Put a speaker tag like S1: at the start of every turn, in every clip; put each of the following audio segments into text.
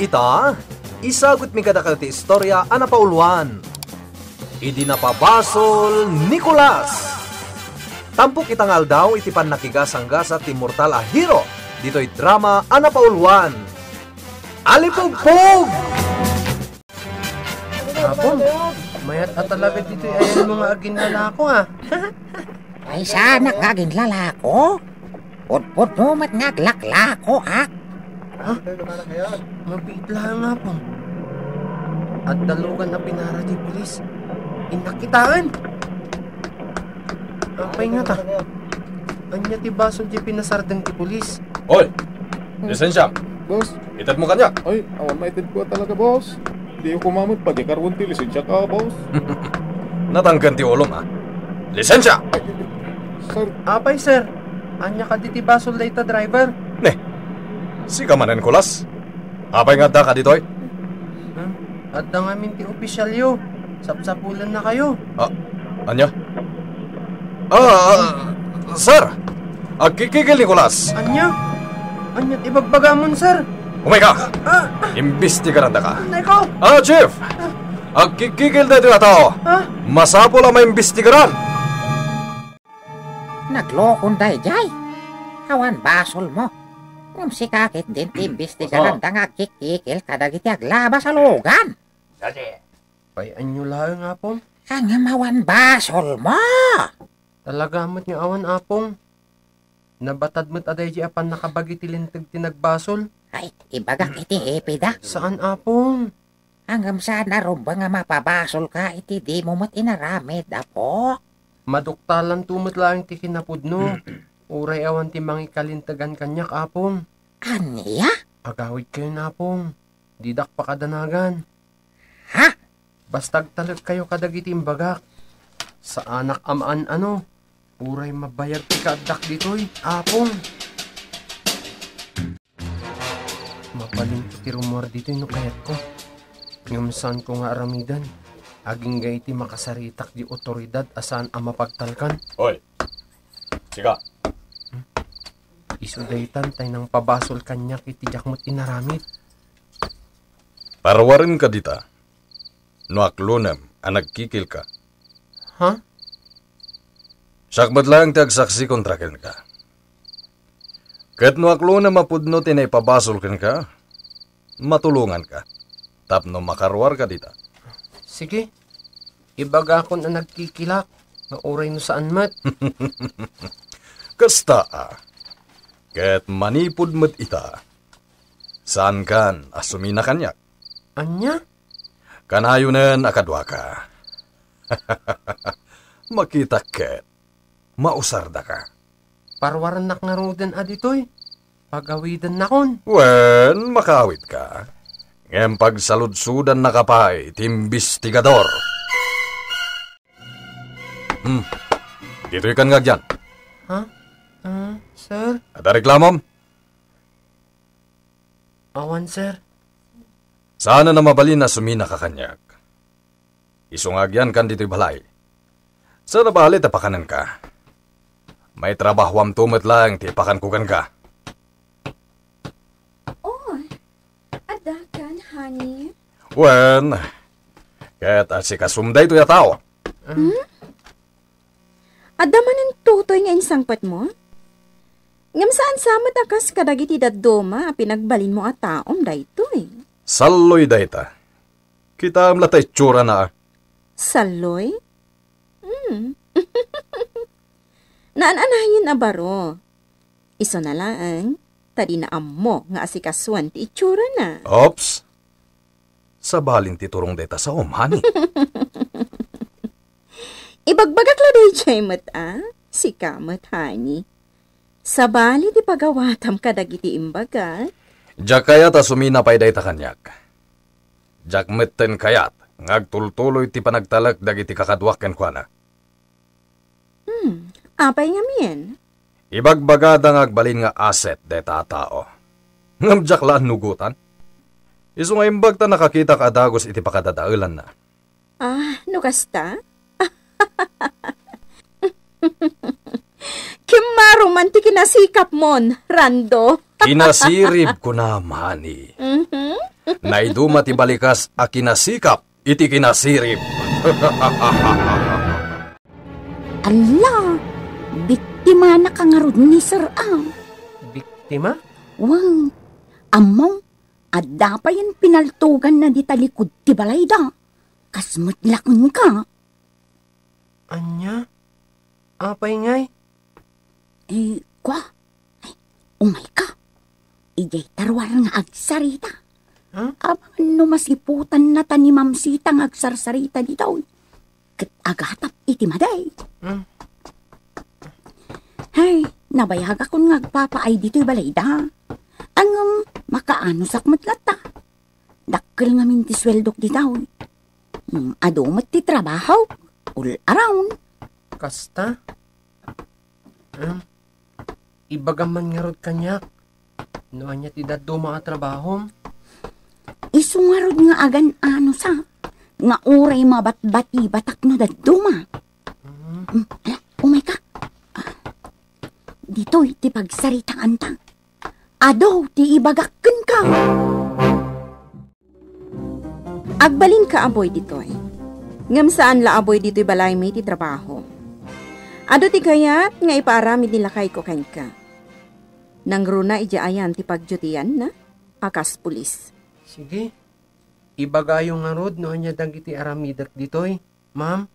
S1: Ita, isagot mi kadakal ti istorya ana pauluan. Idi napabasol Nicolas. Tampok itangal daw iti pan nakigasang-gasa ti mortal a hero. Dito'y drama ana pauluan. Alipugpug!
S2: Apong, mayat at talaga dito ayan mga aging lalako
S3: Ay sana kaging lalako. Pudpud mo mat ngaglaklako ha.
S2: Mabit lang nga po. At dalugan na pinara di pulis. Inakitaan. Apay nga ta. Anya ti baso di pinasardang ti pulis.
S4: Hoy! Lisensya!
S5: Boss,
S4: Itad mo kanya!
S5: ay, awan maitin ko talaga, boss. Hindi ako kumamot pag ikarwan ti lisensya ka, boss.
S4: Natanggan ti ulong ha. Lisensya!
S5: Sir,
S2: Apay sir. Anya ka di ti baso dayta driver.
S4: Ne! Si kamanen kulas. Apay nga da ka ditoy?
S2: At da nga min ti opisyal yo. Sapsapulan na kayo.
S4: Anya? Sir! Agkikigil ni kulas.
S2: Anya? Anya't ibagbagamon sir.
S4: Umay ka! Imbestigaran da ka.
S2: Neko!
S4: Chief! Agkikigil na ito na tao. Masapo lang maimbestigaran.
S3: Naglokon day jay. Awan basol mo. Ngam si kakit din timbestigaran da nga kikikil kadagiti aglaba sa logan.
S2: Pay anyo lang apong.
S3: Ang awan basol mo.
S2: Talaga mo't nga awan apong. Nabatad mo't aday di apan nakabagi tilintag tinagbasol.
S3: Ay, ibagak iti epida.
S2: Saan apong?
S3: Hanggang saan narumba nga mapabasol ka iti di mo mat inaramid apo.
S2: Maduktalan tumot lang ti kinapudno. Uray awan ti mangikalintagan kanyak apong.
S3: Aniya?
S2: Agawid kayo na apong. Didak pa kadanagan.
S3: Ha?
S2: Bastag talag kayo kadagiti imbagak. Sa anak amaan ano. Uray mabayag ti kaadak ditoy. Apong. Mapaling ti rumor dito'y no kayat ko. Ngamsan ko nga aramidan. Aging gaiti makasaritak di otoridad asan ang mapagtalkan.
S4: Hoy! Sika!
S2: Isudaytan tay nang pabasol kanya kitijak mo't inaramid.
S4: Parwarin ka dita. No aklunem, nagkikil ka.
S2: Ha?
S4: Sakmat lang ti agsaksi kontraken ka. Kat no aklunem mapudno tinay pabasol ken ka, matulungan ka. Tapno makarwar ka dita.
S2: Sige. Ibaga ako na nagkikilak. Na oray no saan mat.
S4: Kasta ket manipud met ita. Saan kan asumina kanyak?
S2: Anya?
S4: Kanayunen akadwa ka. Makita ket. Mausarda ka.
S2: Parwaran nak nga roden aditoy. Pagawidan na kon.
S4: Wen, makawit ka. Ngem pagsaludsudan nakapay, timbestigador. Dito ikan nga dyan.
S2: Ha? Sir?
S4: Ada reklamom?
S2: Awan, sir.
S4: Sana na mabalin na sumina ka kanyak. Isungagyan kan dito'y balay. Sana bali tapakanan ka. May trabahwam tumat lang, tipakan kukan ka.
S6: Adakan, honey.
S4: Wen, ket asikasumday to ya tao.
S6: Adaman ang tutoy nga insangpat mo? Ngam saan samot akas kadagiti dadoma pinagbalin mo at taom daytoy.
S4: Saloy dayta. Kita am latay tsura na.
S6: Saloy? Naananahin na baro. Iso na lang, tadi na ammo nga asikaswan ti itsura na.
S4: Ops. Sabalin ti turong dayta sa omani.
S6: Ibagbagak la day chay mat si kamat honey. Sabali di pagawatam kadagiti imbaga.
S4: Jak kayat asumina pay dayta kanyak. Jak metten kayat, ngagtultuloy ti panagtalak dagiti kakadwak ken kuana.
S6: Apay nga miyen.
S4: Ibagbagada ngagbalin nga asset dayta tao. Ngam jak laan nugutan. Isu nga imbag ta nakakita ka adagos iti pakadadaulan na.
S6: No kasta? Kim Maruman ti kinasikap mon, Rando.
S4: Kinasirib ko na, mani. Naiduma ti balikas a kinasikap, iti kinasirib.
S7: Ala, biktima na kangarod ni Sir Ang.
S2: Biktima?
S7: Wang, among, adda pa yan pinaltugan na di talikod ti balayda. Kasmut lakon ka.
S2: Anya? Apay ngay?
S7: Kwa? Umay ka. Ijay tarwar nga agsarita.
S2: Huh?
S7: Abang no masiputan na ta ni Mamsita nga agsarsarita di daw. Kat agatap iti maday. Hay, nabayag ako nga agpapaay dito'y balayda. Ang makaano sakmat lata. Dakkel nga minti sweldok di daw. Adumat ti trabaho. All around.
S2: Kasta? Ibagaman nga rod kanyak. Noan niya ti daddo mga trabaho.
S7: Isungarod nga agan ano sa. Nga uray mabat-bati batak no daddo ma. Umay ka. Dito'y ti pagsaritaan ta. Ado ti ibagakken ka.
S6: Agbalin ka aboy ditoy. Ngam saan la aboy dito'y balay may ti trabaho. Ado ti kayat nga ipaaramid nila kay ko kain ka. Nang runa ijaayan ti pagjutian na akas pulis.
S2: Sige. Ibagayo nga rod noan niya dagiti aramidak ditoy. Ma'am?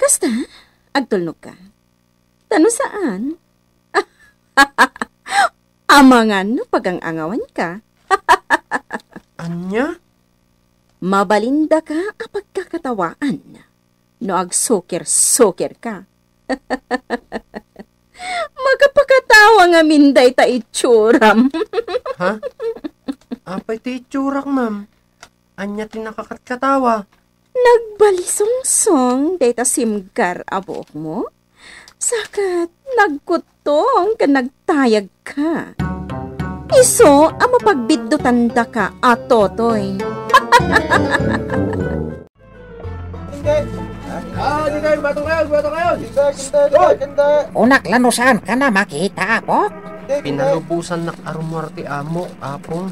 S6: Kasta, agtulnog ka. Tano saan? Amangan no pagang-angawan ka.
S2: Anya?
S6: Mabalinda ka apag kakatawaan. No agsoker-soker ka. Magapakatawa nga minday ta itsuram.
S2: Ha? Apay ti itsurak, ma'am. Anya ti nakakatkatawa.
S6: Nagbalisong-song data simgar abok mo. Sakat nagkutong ka nagtayag ka. Iso ang mapagbiddo tanda ka atotoy.
S3: Unak lanusan ka na makita po.
S2: Pinalubusan nak arumar ti amo, apong.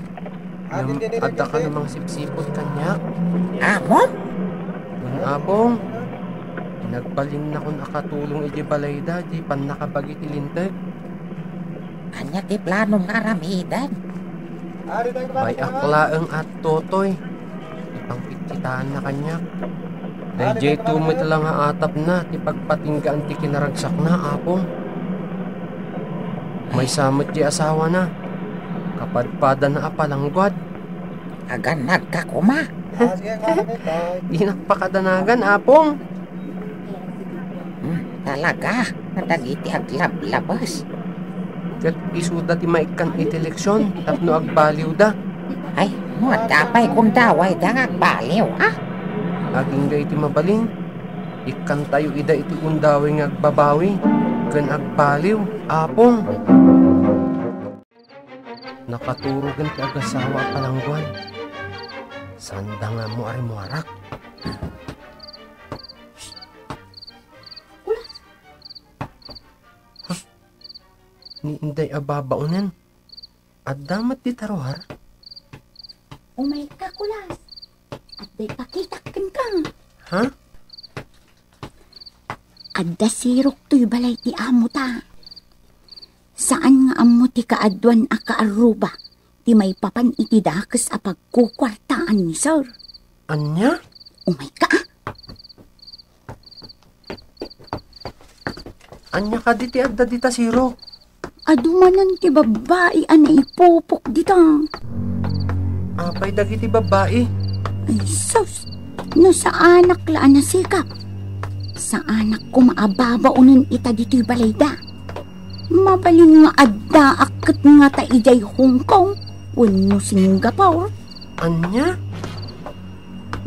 S2: Yung adda ka namang sipsipot kanya.
S3: Amo?
S2: Yung apong. Nagbalin na kung akatulong iti balayda, di pan nakabagi ti linteg.
S3: Kanya ti planong aramidan.
S2: May aklaang at totoy. Ipangpikitaan na kanya. Dahil tumit lang nga atap na, ti pagpatinggaan ti kinaragsak na, apong. May samot di asawa na. Kapadpada na apalangguad.
S3: Agan nagkakuma.
S2: Di nakpakadanagan, apong.
S3: Talaga, nadagiti aglab-labas.
S2: Kat isuda ti maikan iti leksyon, tapno agbaliw da.
S3: Ay, muadapay kung daway da agbaliw, ah?
S2: Aging da iti mabalin. Ikan tayo ida iti undaway nga agbabawi. Kan agbaliw, apong. Nakaturugan ti agasawa palangguan. Sanda nga mo ari muarak. Ni inday ababaunan. At damat di taruhar.
S7: Umay ka, kulas. At day pakitakin ka.
S2: Ha?
S7: Adda sirok to'y balay ti amo ta. Saan nga amo ti kaadwan a kaaruba, ti may papan iti dakes a pagkukwartaan ni sir.
S2: Anya?
S7: Umay ka.
S2: Anya ka di ti adda di ta sirok.
S7: Adumanan ti babae ana ipupok dita.
S2: Apay dagiti babae.
S7: Ay sus, no sa anak laan na sikap. Sa anak ko maababaunin ita dito'y balayda. Mabalin nga adda akit nga ta ijay Hong Kong, wano Singapore.
S2: Anya?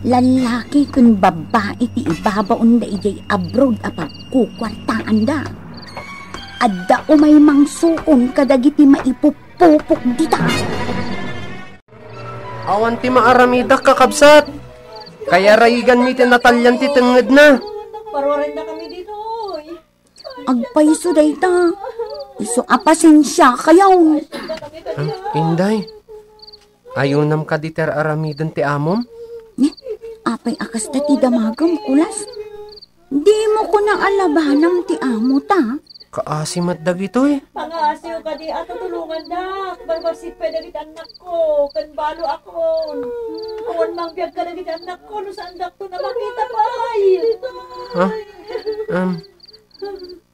S7: Lalaki kun babae ti ibabaon da ijay abroad a pagkukwartaan da. Adda umay mangsuon kadagiti maipupupok dita.
S2: Awan ti maaramida kakabsat. Kaya rayigan mi ti natalyan ti tenged na.
S8: Parwarin na kami dito.
S7: Agpaiso dayta. Iso apasensya kayaw.
S2: Inday, ayaw nam ka diter aramidan ti amom?
S7: Apay akas ta ti damagam kulas. Di mo ko na alabanam ti amo ta.
S2: Kaasimat dagito eh.
S8: Pangasiw ka di ato tulungan dak. Barbasit pa dagit anak ko. Kanbalo ako. Awan mang biyag ka dagit anak ko. No saan dak to na makita pa ay.
S2: Ha?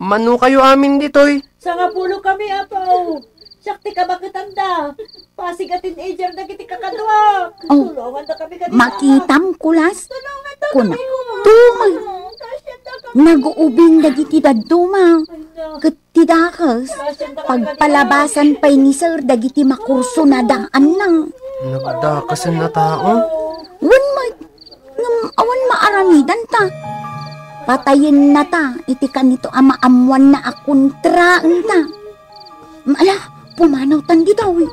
S2: Mano kayo amin ditoy?
S8: Sa nga pulo kami apaw. Sakti ka makitanda. Pasig a teenager na kiti kakadwa.
S7: Oh,
S8: Tulungan na kami kanina.
S7: Makitam kulas.
S8: Tulungan na
S7: Kuna,
S8: kami ko.
S7: tumay.
S8: Kasya na kami.
S7: Nag-uubing dagiti daduma. Katidakas. Pagpalabasan pa'y ni sir dagiti makurso na daan lang.
S2: Nagdakasan na tao.
S7: Wan awan maaramidan ta. Patayin na ta. Iti kanito amaamuan na akuntraan ta. Ala, pumanaw tan di daw eh.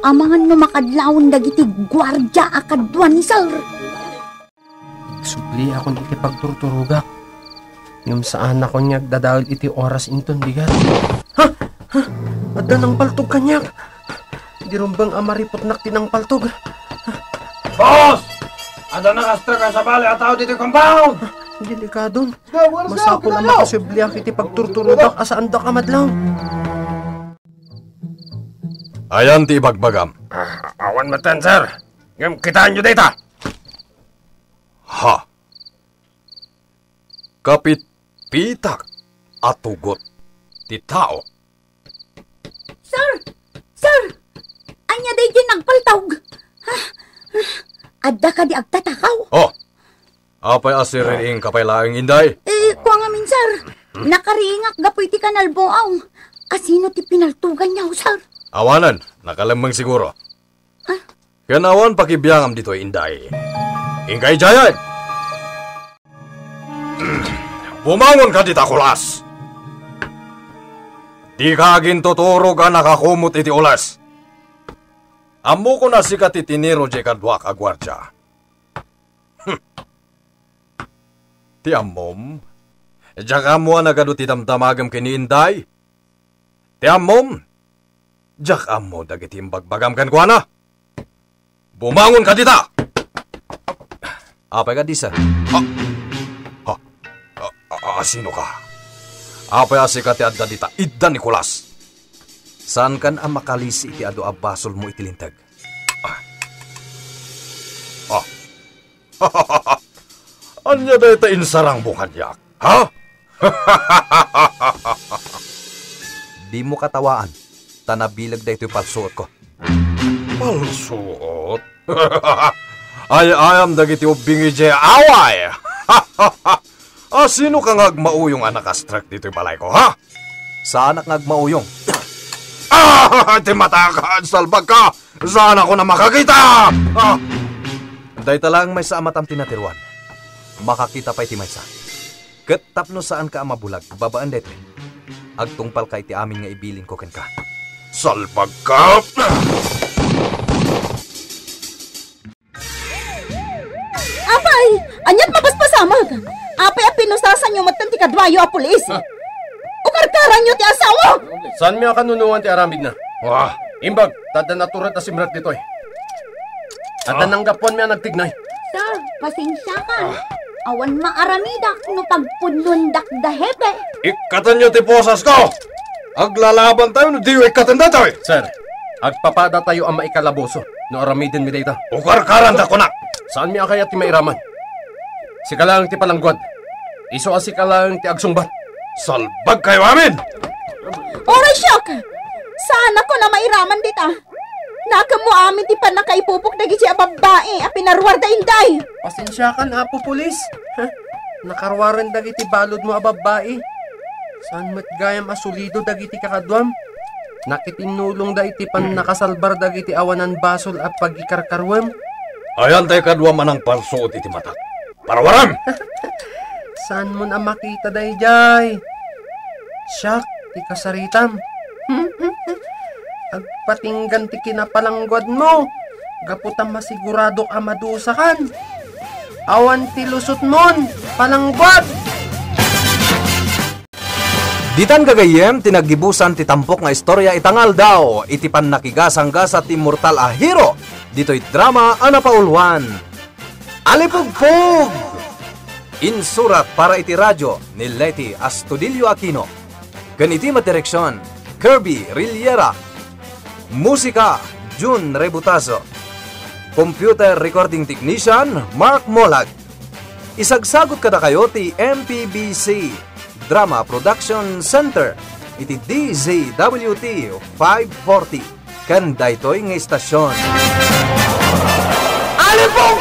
S7: Amangan no makadlawon dagiti gwardya akadwan ni sir.
S2: Supli akong iti pagturturugak. Yung saan ako niyag dadawil iti oras inton digat. Ha? Adda ng paltog kanyak. Di rumbang amaripot nak tinang paltog.
S4: Boss! Ada na kastra ka sa bali at tao dito yung compound!
S2: Delikado. Masako lang makasibli ang iti pagturturugak asaan da kamadlaw.
S4: Ayan ti ibagbagam. Awan matan, sir. Ngam kitaan nyo data. Ha? Kapit pitak at tugot ti tao.
S7: Sir! Sir! Anya day din nagpaltog. Adda ka di agtatakaw.
S4: Oh! Apay asirin kapay laing inday.
S7: Kuha nga min, sir. Nakariingak gapoy ti kanalboaw. Asino ti pinaltugan niya, sir?
S4: Awanan, nakalamang siguro. Kanawan pakibiyangam dito inday. Ingkay jayay! Bumangon ka dita kulas! Di ka agin tuturo ka nakakumot iti ulas. Amo ko na sikat itiniro di kadwa ka gwardya. Ti amom, diya ka mo nagado ti damdamagam kini inday. Ti amom, diya ka mo dagiti imbagbagam kan kwa na. Bumangon ka dita! Apay ka di, sir? Sino ka? Apay asikat ti adda dita, idda Nicolas. Saan kan ang makalisi iti ado abasol mo itilintag? Anya da ita insarang bunganyak, ha?
S1: Di mo katawaan. Tanabilag da ito'y palsuot ko.
S4: Palsuot? Ay-ayam dagiti ubingi je away! Sino kang agmauyong anak astrak dito'y balay ko, ha?
S1: Sa anak ngagmauyong.
S4: Ti matakaan, salbag ka! Saan ako na makakita?
S1: Day talang may sa amatam tinatirwan. Makakita pa iti may sa. Ket tapno saan ka mabulag, babaan dito. Agtungpal ka iti amin nga ibilin ko ken ka.
S4: Salbag ka!
S6: Apay! Anyat mapaspasamag! Apay a pinusasan nyo matan ti kadwayo a pulis! Ukarkaran nyo ti asawa!
S2: Saan mi kanunuan ti aramid na? Wah, imbag, tada naturat na simrat dito eh. At nanggapon mi ang nagtignay.
S7: Sir, pasensya ka. Awan maaramidak no pagpunlundak da hepe.
S4: Ikatan nyo ti posas ko! Aglalaban tayo no di ikatan da tayo!
S2: Sir, agpapada tayo ang maikalaboso no aramidin mi data.
S4: Ukarkaran da ko na!
S2: Saan mi kaya ti mairaman? Sika lang ti palanggwad. Iso asika lang ti agsungbat.
S4: Salbag kayo amin!
S6: Oray syok! Sana ko na mairaman dita. Nakamo amin ti pa nakaipupok na gisi a babae a pinarwar da inday.
S2: Pasensya ka na po, pulis. Nakarwaran dagiti balod mo a babae. Saan mat gayam asulido dagiti kakadwam? Nakitinulong da iti pan nakasalbar dagiti awanan basol at pagikarkarwam.
S4: Ayan tayo kadwa manang palsuot iti matak. Parawaram!
S2: Saan mo na makita day jay? Siyak, ti kasaritam. Agpatinggan ti kinapalanggwad mo. Gaputam masigurado ka madusakan. Awan ti lusot mon, palanggwad!
S1: Ditan gagayem, tinagibusan ti tampok nga istorya itangal daw, iti pannakigasang-gasa ti mortal a hero, dito'y drama ana paulwan. Alipugpug! Insurat para iti radyo ni Leti Astudillo Aquino. Ganiti madireksyon, Kirby Rillera. Musika, Jun Rebutazo. Computer recording technician, Mark Molag. Isagsagot kada kayo ti MPBC Drama Production Center iti DZWT 540 kan daytoy nga istasyon. Alipong